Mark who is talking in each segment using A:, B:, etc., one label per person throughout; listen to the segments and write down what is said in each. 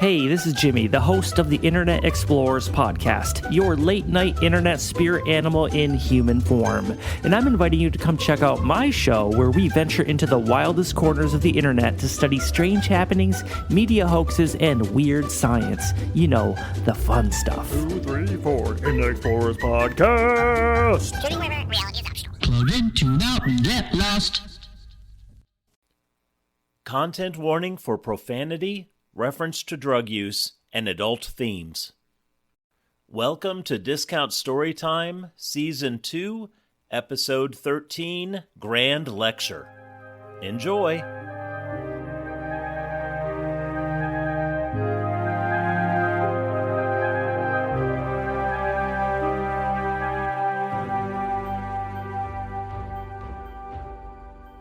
A: Hey, this is Jimmy, the host of the Internet Explorers podcast, your late-night internet spirit animal in human form. And I'm inviting you to come check out my show where we venture into the wildest corners of the internet to study strange happenings, media hoaxes, and weird science. You know, the fun stuff.
B: 2, 3, 4, Internet Explorers podcast!
C: Tuning wherever reality is optional.
D: Plug in, tune out, and get lost.
E: Content warning for profanity, reference to drug use, and adult themes. Welcome to Discount Storytime, Season 2, Episode 13, Grand Lecture. Enjoy!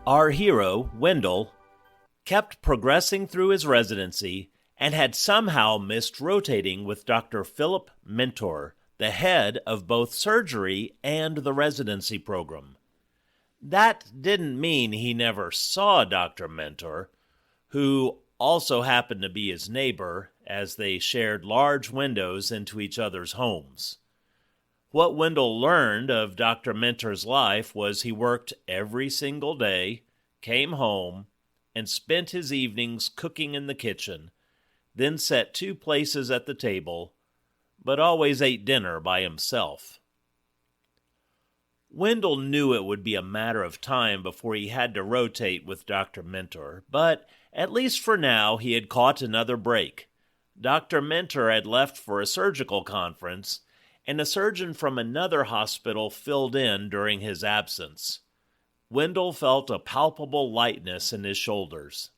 E: Our hero, Wendell, kept progressing through his residency and had somehow missed rotating with Dr. Philip Mentor, the head of both surgery and the residency program. That didn't mean he never saw Dr. Mentor, who also happened to be his neighbor, as they shared large windows into each other's homes. What Wendell learned of Dr. Mentor's life was he worked every single day, came home, and spent his evenings cooking in the kitchen, then set 2 places at the table, but always ate dinner by himself. Wendell knew it would be a matter of time before he had to rotate with Dr. Mentor, but at least for now he had caught another break. Dr. Mentor had left for a surgical conference, and a surgeon from another hospital filled in during his absence. Wendell felt a palpable lightness in his shoulders.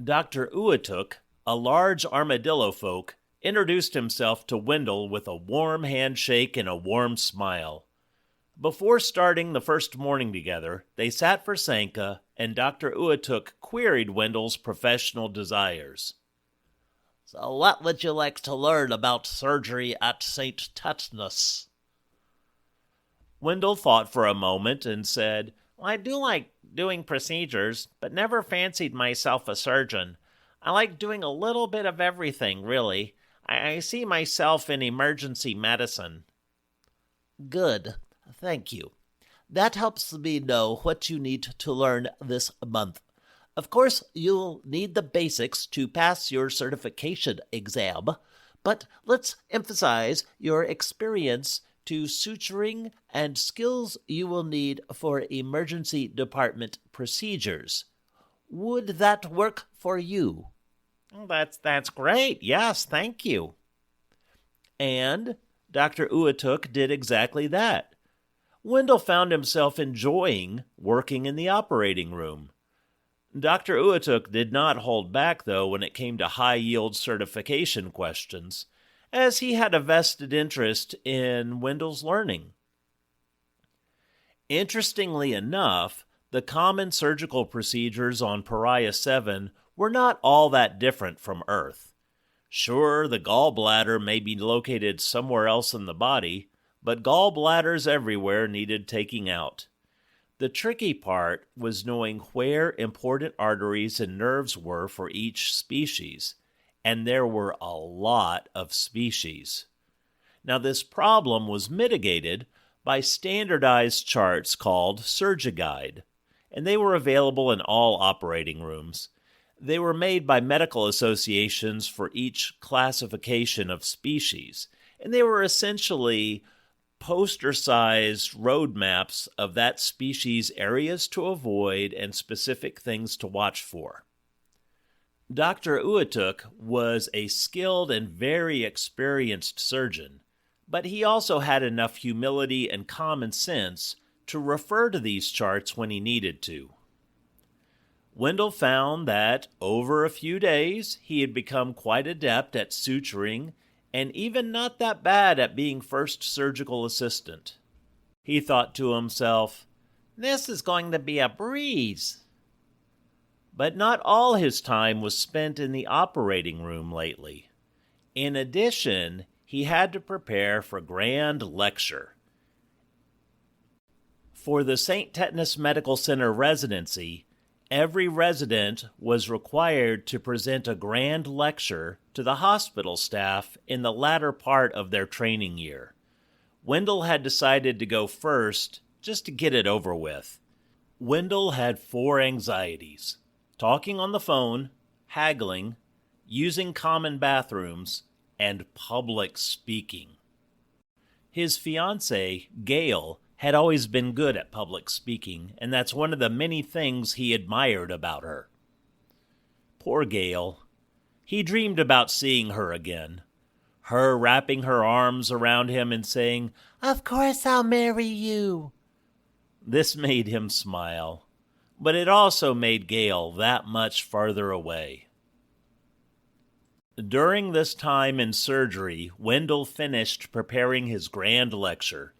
E: Dr. Uatuk, a large armadillo folk, introduced himself to Wendell with a warm handshake and a warm smile. Before starting the first morning together, they sat for Sanka, and Dr. Uatuk queried Wendell's professional desires.
F: So what would you like to learn about surgery at St. Tetanus?
E: Wendell thought for a moment and said, I do like doing procedures, but never fancied myself a surgeon. I like doing a little bit of everything, really. I see myself in emergency medicine.
F: Good. Thank you. That helps me know what you need to learn this month. Of course, you'll need the basics to pass your certification exam, but let's emphasize your experience to suturing and skills you will need for emergency department procedures. Would that work for you?
E: That's great. Yes, thank you. And Dr. Uatuk did exactly that. Wendell found himself enjoying working in the operating room. Dr. Uatuk did not hold back, though, when it came to high-yield certification questions, as he had a vested interest in Wendell's learning. Interestingly enough, the common surgical procedures on Pariah 7 were not all that different from Earth. Sure, the gallbladder may be located somewhere else in the body, but gallbladders everywhere needed taking out. The tricky part was knowing where important arteries and nerves were for each species, and there were a lot of species. Now, this problem was mitigated by standardized charts called SurgiGuide, and they were available in all operating rooms. They were made by medical associations for each classification of species, and they were essentially poster-sized roadmaps of that species' areas to avoid and specific things to watch for. Dr. Uatuk was a skilled and very experienced surgeon, but he also had enough humility and common sense to refer to these charts when he needed to. Wendell found that over a few days he had become quite adept at suturing and even not that bad at being first surgical assistant. He thought to himself,
F: This is going to be a breeze.
E: But not all his time was spent in the operating room lately. In addition, he had to prepare for Grand Lecture. For the St. Tetanus Medical Center residency, Every resident was required to present a grand lecture to the hospital staff in the latter part of their training year. Wendell had decided to go first just to get it over with. Wendell had 4 anxieties: talking on the phone, haggling, using common bathrooms, and public speaking. His fiancée, Gail, had always been good at public speaking, and that's one of the many things he admired about her. Poor Gail. He dreamed about seeing her again. Her wrapping her arms around him and saying, "Of course I'll marry you." This made him smile, but it also made Gail that much farther away. During this time in surgery, Wendell finished preparing his grand lecture.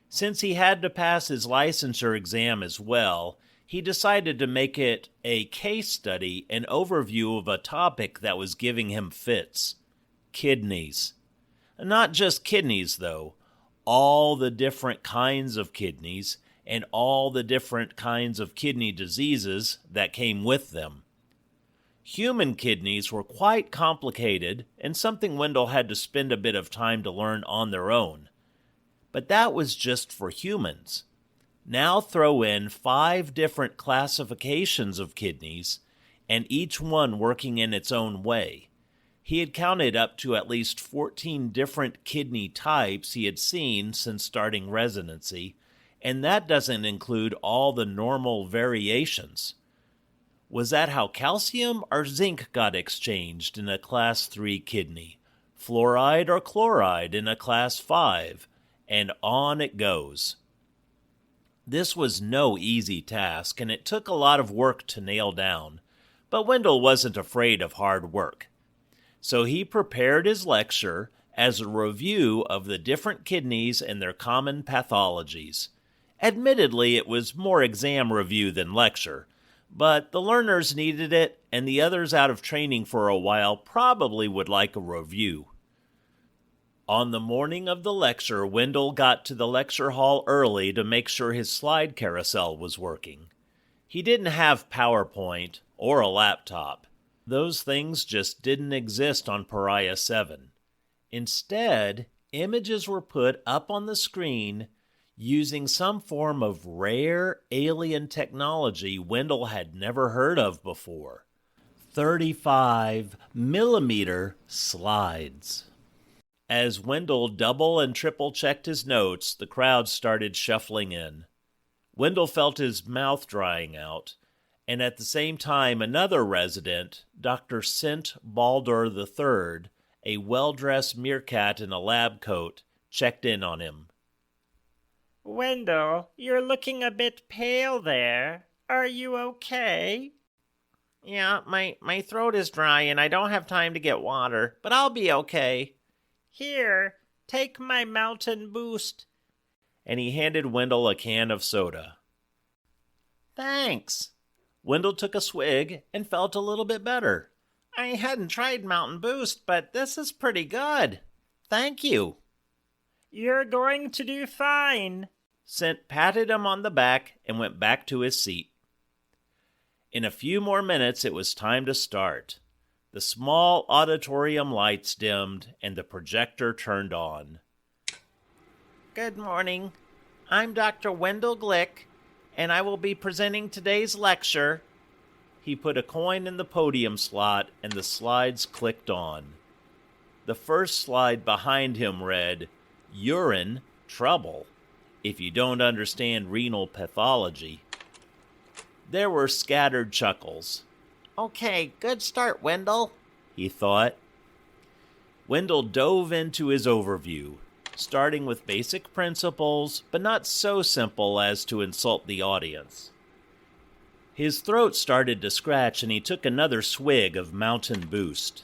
E: Since he had to pass his licensure exam as well, he decided to make it a case study, an overview of a topic that was giving him fits: kidneys. Not just kidneys, though. All the different kinds of kidneys and all the different kinds of kidney diseases that came with them. Human kidneys were quite complicated and something Wendell had to spend a bit of time to learn on their own. But that was just for humans. Now throw in 5 different classifications of kidneys, and each one working in its own way. He had counted up to at least 14 different kidney types he had seen since starting residency, and that doesn't include all the normal variations. Was that how calcium or zinc got exchanged in a Class 3 kidney? Fluoride or chloride in a Class 5? And on it goes. This was no easy task, and it took a lot of work to nail down, but Wendell wasn't afraid of hard work. So he prepared his lecture as a review of the different kidneys and their common pathologies. Admittedly, it was more exam review than lecture, but the learners needed it, and the others out of training for a while probably would like a review. On the morning of the lecture, Wendell got to the lecture hall early to make sure his slide carousel was working. He didn't have PowerPoint or a laptop. Those things just didn't exist on Pariah 7. Instead, images were put up on the screen using some form of rare alien technology Wendell had never heard of before. 35mm slides. As Wendell double and triple checked his notes, the crowd started shuffling in. Wendell felt his mouth drying out, and at the same time another resident, Dr. Sint Baldur III, a well-dressed meerkat in a lab coat, checked in on him.
A: Wendell, you're looking a bit pale there. Are you okay?
F: Yeah, my throat is dry and I don't have time to get water, but I'll be okay.
A: Here, take my Mountain Boost.
E: And he handed Wendell a can of soda.
F: Thanks.
E: Wendell took a swig and felt a little bit better.
F: I hadn't tried Mountain Boost, but this is pretty good. Thank you.
A: You're going to do fine.
E: Sint patted him on the back and went back to his seat. In a few more minutes, it was time to start. The small auditorium lights dimmed and the projector turned on.
F: Good morning. I'm Dr. Wendell Glick, and I will be presenting today's lecture.
E: He put a coin in the podium slot and the slides clicked on. The first slide behind him read, "Urine trouble, if you don't understand renal pathology." There were scattered chuckles.
F: Okay, good start, Wendell,
E: he thought. Wendell dove into his overview, starting with basic principles, but not so simple as to insult the audience. His throat started to scratch and he took another swig of Mountain Boost.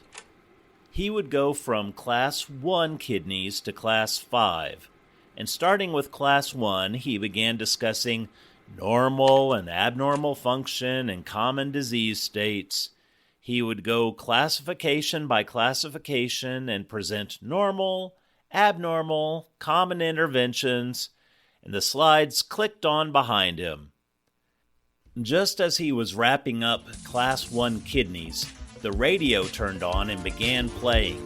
E: He would go from Class 1 kidneys to Class 5, and starting with Class 1, he began discussing normal and abnormal function and common disease states. He would go classification by classification and present normal, abnormal, common interventions, and the slides clicked on behind him. Just as he was wrapping up Class 1 kidneys, the radio turned on and began playing.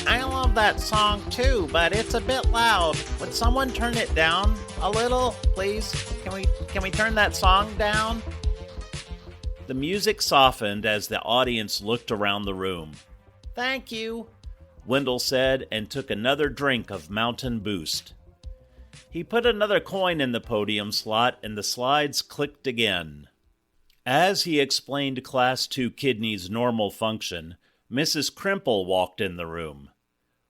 F: I love that song too, but it's a bit loud. Would someone turn it down a little, please? Can we turn that song down?
E: The music softened as the audience looked around the room.
F: Thank you,
E: Wendell said and took another drink of Mountain Boost. He put another coin in the podium slot and the slides clicked again. As he explained Class 2 kidneys' normal function, Mrs. Crimple walked in the room.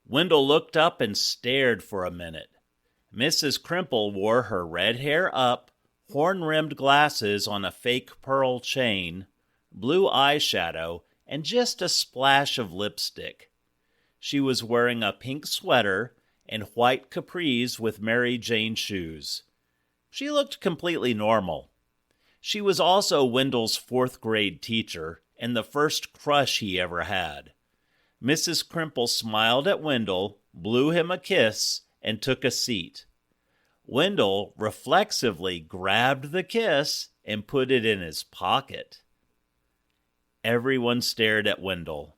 E: Wendell looked up and stared for a minute. Mrs. Crimple wore her red hair up, horn-rimmed glasses on a fake pearl chain, blue eyeshadow, and just a splash of lipstick. She was wearing a pink sweater and white capris with Mary Jane shoes. She looked completely normal. She was also Wendell's 4th grade teacher and the first crush he ever had. Mrs. Crimple smiled at Wendell, blew him a kiss, and took a seat. Wendell reflexively grabbed the kiss and put it in his pocket. Everyone stared at Wendell.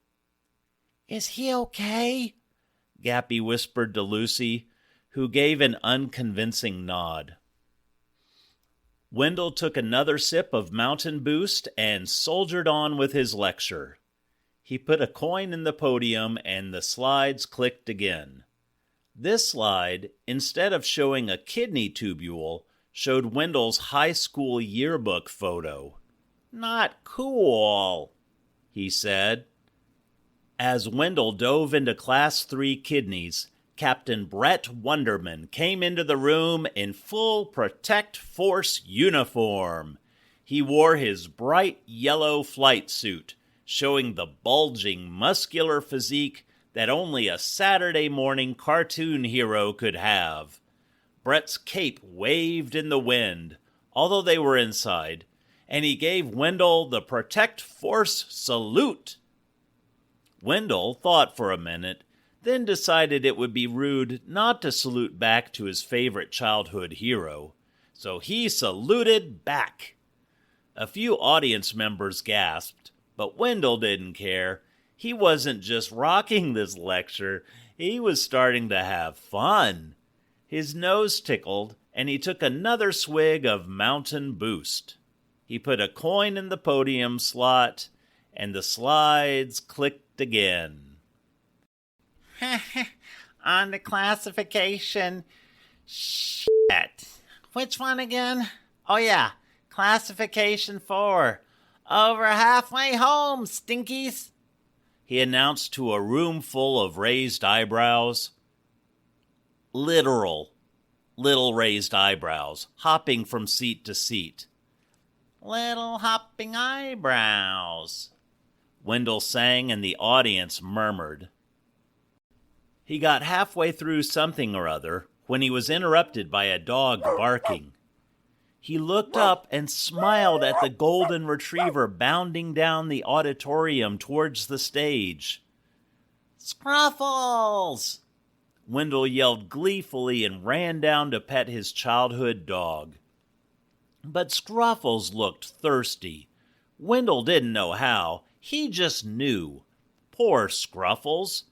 F: Is he okay?
E: Gappy whispered to Lucy, who gave an unconvincing nod. Wendell took another sip of Mountain Boost and soldiered on with his lecture. He put a coin in the podium and the slides clicked again. This slide, instead of showing a kidney tubule, showed Wendell's high school yearbook photo.
F: Not cool,
E: he said. As Wendell dove into Class 3 kidneys, Captain Brett Wonderman came into the room in full Protect Force uniform. He wore his bright yellow flight suit, showing the bulging, muscular physique that only a Saturday morning cartoon hero could have. Brett's cape waved in the wind, although they were inside, and he gave Wendell the Protect Force salute. Wendell thought for a minute, then decided it would be rude not to salute back to his favorite childhood hero, so he saluted back. A few audience members gasped, but Wendell didn't care. He wasn't just rocking this lecture, he was starting to have fun. His nose tickled, and he took another swig of Mountain Boost. He put a coin in the podium slot, and the slides clicked again.
F: On the classification. Shit. Which one again? Oh yeah, classification 4. Over halfway home, stinkies,
E: he announced to a room full of raised eyebrows. Literal, little raised eyebrows, hopping from seat to seat.
F: Little hopping eyebrows,
E: Wendell sang and the audience murmured. He got halfway through something or other when he was interrupted by a dog barking. He looked up and smiled at the golden retriever bounding down the auditorium towards the stage.
F: Scruffles!
E: Wendell yelled gleefully and ran down to pet his childhood dog. But Scruffles looked thirsty. Wendell didn't know how. He just knew. Poor Scruffles.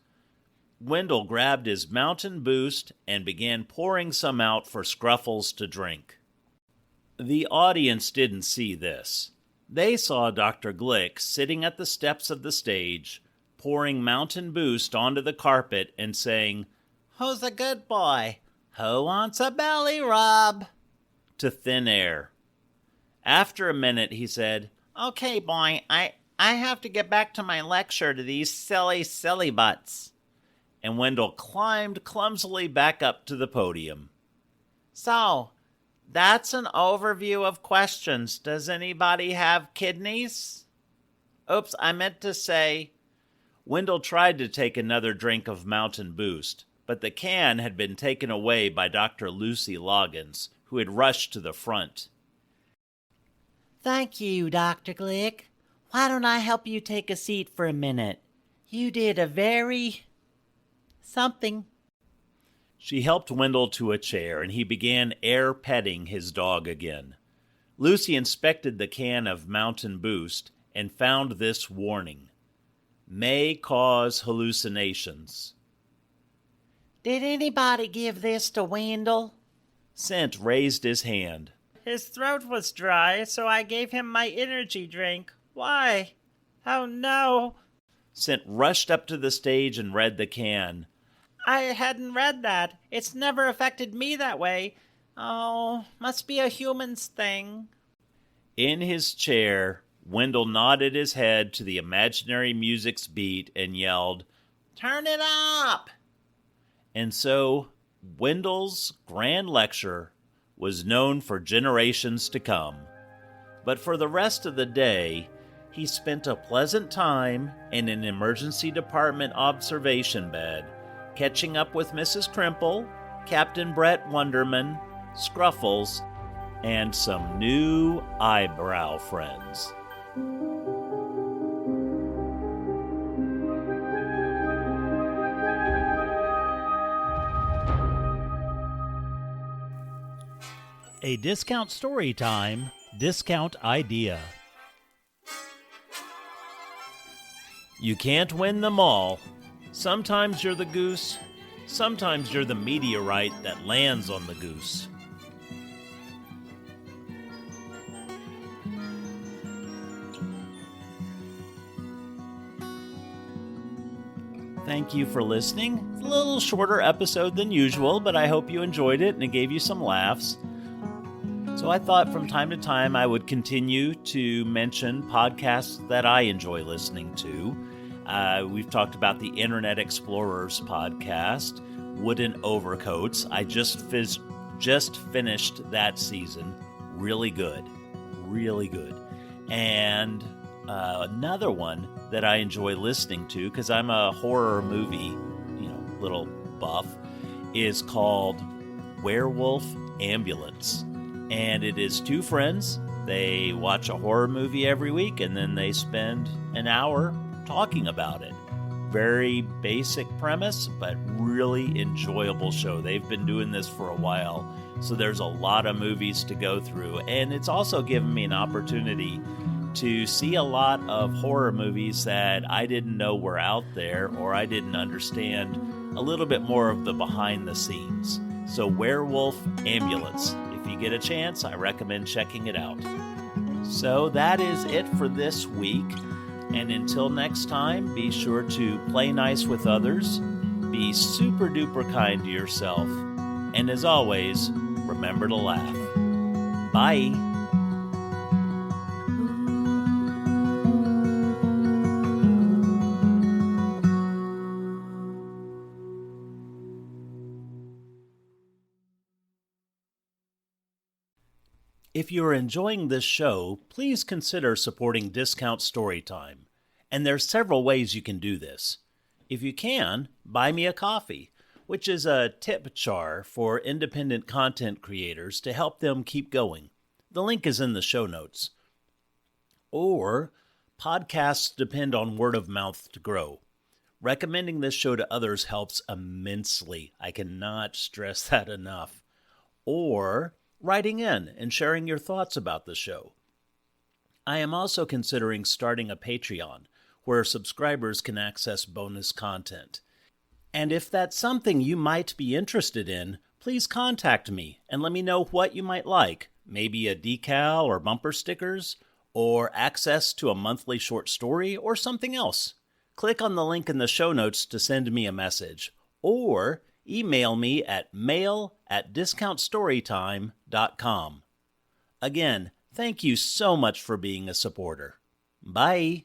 E: Wendell grabbed his Mountain Boost and began pouring some out for Scruffles to drink. The audience didn't see this. They saw Dr. Glick sitting at the steps of the stage, pouring Mountain Boost onto the carpet and saying,
F: "Who's a good boy? Who wants a belly rub?"
E: to thin air. After a minute, he said,
F: "Okay, boy, I have to get back to my lecture to these silly butts."
E: And Wendell climbed clumsily back up to the podium.
F: So, that's an overview of questions. Does anybody have kidneys? Oops, I meant to say...
E: Wendell tried to take another drink of Mountain Boost, but the can had been taken away by Dr. Lucy Loggins, who had rushed to the front.
C: Thank you, Dr. Glick. Why don't I help you take a seat for a minute? You did a very... something.
E: She helped Wendell to a chair, and he began air petting his dog again. Lucy inspected the can of Mountain Boost and found this warning: may cause hallucinations.
C: Did anybody give this to Wendell?
E: Scent raised his hand.
G: His throat was dry, so I gave him my energy drink. Why? Oh no.
E: Scent rushed up to the stage and read the can.
G: I hadn't read that. It's never affected me that way. Oh, must be a human's thing.
E: In his chair, Wendell nodded his head to the imaginary music's beat and yelled,
C: Turn it up!
E: And so, Wendell's grand lecture was known for generations to come. But for the rest of the day, he spent a pleasant time in an emergency department observation bed, catching up with Mrs. Crimple, Captain Brett Wonderman, Scruffles, and some new eyebrow friends.
H: A discount story time, discount idea.
E: You can't win them all. Sometimes you're the goose, sometimes you're the meteorite that lands on the goose. Thank you for listening. It's a little shorter episode than usual, but I hope you enjoyed it and it gave you some laughs. So I thought from time to time I would continue to mention podcasts that I enjoy listening to. We've talked about the Internet Explorers podcast, Wooden Overcoats. I just finished that season. Really good. Really good. And another one that I enjoy listening to, because I'm a horror movie, little buff, is called Werewolf Ambulance. And it is two friends. They watch a horror movie every week, and then they spend an hour talking about it. Very basic premise, but really enjoyable show. They've been doing this for a while, so there's a lot of movies to go through. And it's also given me an opportunity to see a lot of horror movies that I didn't know were out there, or I didn't understand a little bit more of the behind the scenes. So Werewolf Ambulance. If you get a chance, I recommend checking it out. So that is it for this week. And until next time, be sure to play nice with others, be super duper kind to yourself, and as always, remember to laugh. Bye. If you are enjoying this show, please consider supporting Discount Storytime. And there's several ways you can do this. If you can, buy me a coffee, which is a tip jar for independent content creators to help them keep going. The link is in the show notes. Or, podcasts depend on word of mouth to grow. Recommending this show to others helps immensely. I cannot stress that enough. Or, writing in and sharing your thoughts about the show. I am also considering starting a Patreon where subscribers can access bonus content. And if that's something you might be interested in, please contact me and let me know what you might like. Maybe a decal or bumper stickers, or access to a monthly short story, or something else. Click on the link in the show notes to send me a message, or email me at mail@discountstorytime.com. Again, thank you so much for being a supporter. Bye.